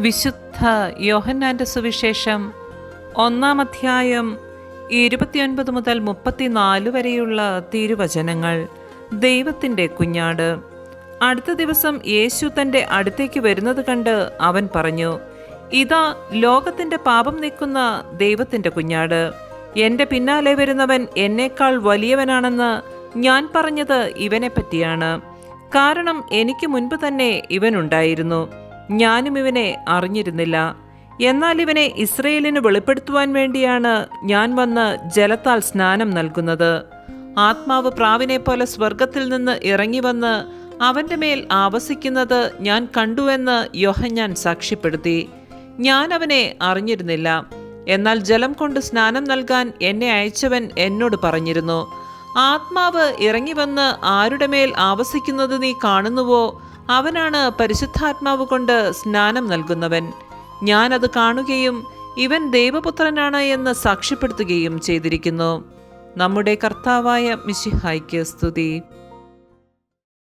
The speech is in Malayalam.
വിശുദ്ധ യോഹന്നാന്റെ സുവിശേഷം 1-ാം അധ്യായം 29 മുതൽ 34 വരെയുള്ള തിരുവചനങ്ങൾ. ദൈവത്തിൻ്റെ കുഞ്ഞാട്. അടുത്ത ദിവസം യേശു തൻ്റെ അടുത്തേക്ക് വരുന്നത് കണ്ട് അവൻ പറഞ്ഞു, ഇതാ ലോകത്തിൻ്റെ പാപം നീക്കുന്ന ദൈവത്തിൻ്റെ കുഞ്ഞാട്. എൻ്റെ പിന്നാലെ വരുന്നവൻ എന്നേക്കാൾ വലിയവനാണെന്ന് ഞാൻ പറഞ്ഞത് ഇവനെ പറ്റിയാണ്. കാരണം എനിക്ക് മുൻപ് തന്നെ ഇവനുണ്ടായിരുന്നു, ഞാനും ഇവനെ അറിഞ്ഞിരുന്നില്ല. എന്നാൽ ഇവനെ ഇസ്രയേലിന് വെളിപ്പെടുത്തുവാൻ വേണ്ടിയാണ് ഞാൻ വന്ന് ജലത്താൽ സ്നാനം നൽകുന്നത്. ആത്മാവ് പ്രാവിനെ പോലെ സ്വർഗത്തിൽ നിന്ന് ഇറങ്ങി വന്ന് അവൻ്റെ മേൽ ആവസിക്കുന്നത് ഞാൻ കണ്ടുവെന്ന് യോഹന്നാൻ സാക്ഷ്യപ്പെടുത്തി. ഞാൻ അവനെ അറിഞ്ഞിരുന്നില്ല. എന്നാൽ ജലം കൊണ്ട് സ്നാനം നൽകാൻ എന്നെ അയച്ചവൻ എന്നോട് പറഞ്ഞിരുന്നു, ആത്മാവ് ഇറങ്ങി വന്ന് ആരുടെ മേൽ ആവസിക്കുന്നത് നീ കാണുന്നുവോ, അവനാണ് പരിശുദ്ധാത്മാവ് കൊണ്ട് സ്നാനം നൽകുന്നവൻ. ഞാനത് കാണുകയും ഇവൻ ദൈവപുത്രനാണ് എന്ന് സാക്ഷ്യപ്പെടുത്തുകയും ചെയ്തിരിക്കുന്നു. നമ്മുടെ കർത്താവായ മിശിഹായ്ക്ക് സ്തുതി.